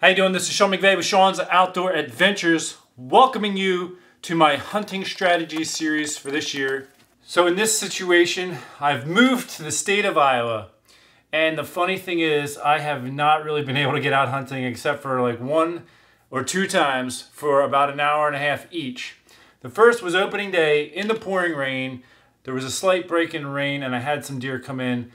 How you doing? This is Sean McVay with Sean's Outdoor Adventures, welcoming you to my hunting strategy series for this year. So in this situation, I've moved to the state of Iowa, and the funny thing is I have not really been able to get out hunting except for like 1 or 2 times for about an hour and a half each. The first was opening day in the pouring rain. There was a slight break in rain and I had some deer come in.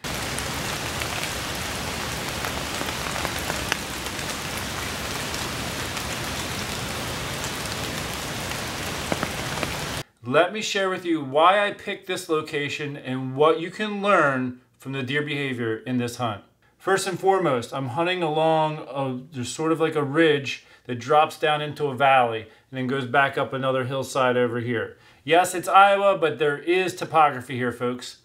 Let me share with you why I picked this location and what you can learn from the deer behavior in this hunt. First and foremost, I'm hunting along there's sort of like a ridge that drops down into a valley and then goes back up another hillside over here. Yes, it's Iowa, but there is topography here, folks.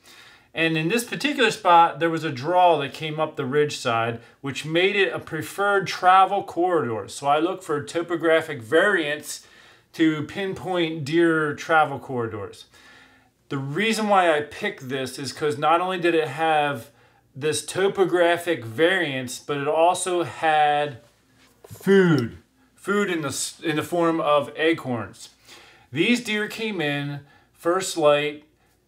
And in this particular spot, there was a draw that came up the ridge side, which made it a preferred travel corridor. So I look for topographic variants to pinpoint deer travel corridors. The reason why I picked this is because not only did it have this topographic variance, but it also had food in the form of acorns. These deer came in first light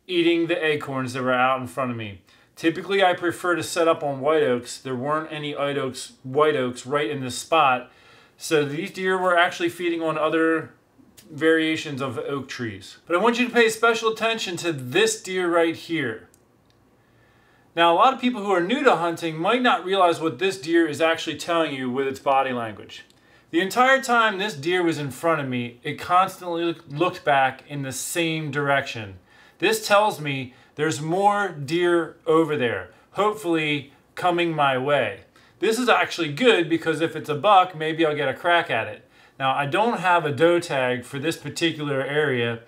eating the acorns that were out in front of me. Typically I prefer to set up on white oaks. There weren't any white oaks right in this spot, so these deer were actually feeding on other variations of oak trees. But I want you to pay special attention to this deer right here. Now, a lot of people who are new to hunting might not realize what this deer is actually telling you with its body language. The entire time this deer was in front of me, it constantly looked back in the same direction. This tells me there's more deer over there, hopefully coming my way. This is actually good because if it's a buck, maybe I'll get a crack at it. Now, I don't have a doe tag for this particular area,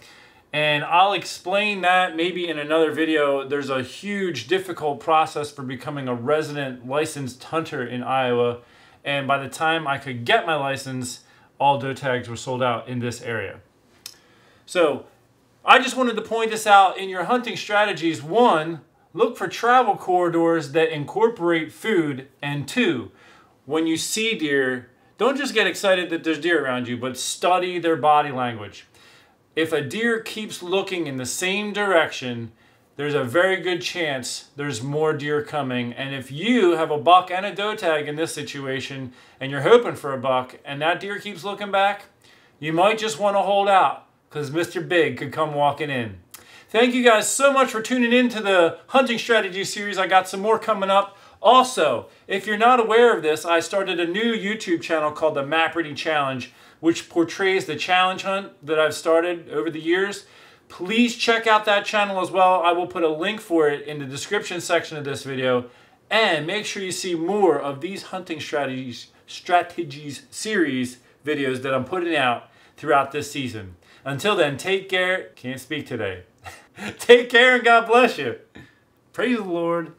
and I'll explain that maybe in another video. There's a huge, difficult process for becoming a resident licensed hunter in Iowa, and by the time I could get my license, all doe tags were sold out in this area. So, I just wanted to point this out in your hunting strategies. 1, look for travel corridors that incorporate food, and 2, when you see deer, don't just get excited that there's deer around you, but study their body language. If a deer keeps looking in the same direction, there's a very good chance there's more deer coming. And if you have a buck and a doe tag in this situation, and you're hoping for a buck, and that deer keeps looking back, you might just want to hold out, because Mr. Big could come walking in. Thank you guys so much for tuning in to the hunting strategy series. I got some more coming up. Also, if you're not aware of this, I started a new YouTube channel called the Map Reading Challenge, which portrays the challenge hunt that I've started over the years. Please check out that channel as well. I will put a link for it in the description section of this video. And make sure you see more of these hunting strategies series videos that I'm putting out throughout this season. Until then, take care. Can't speak today. Take care and God bless you. Praise the Lord.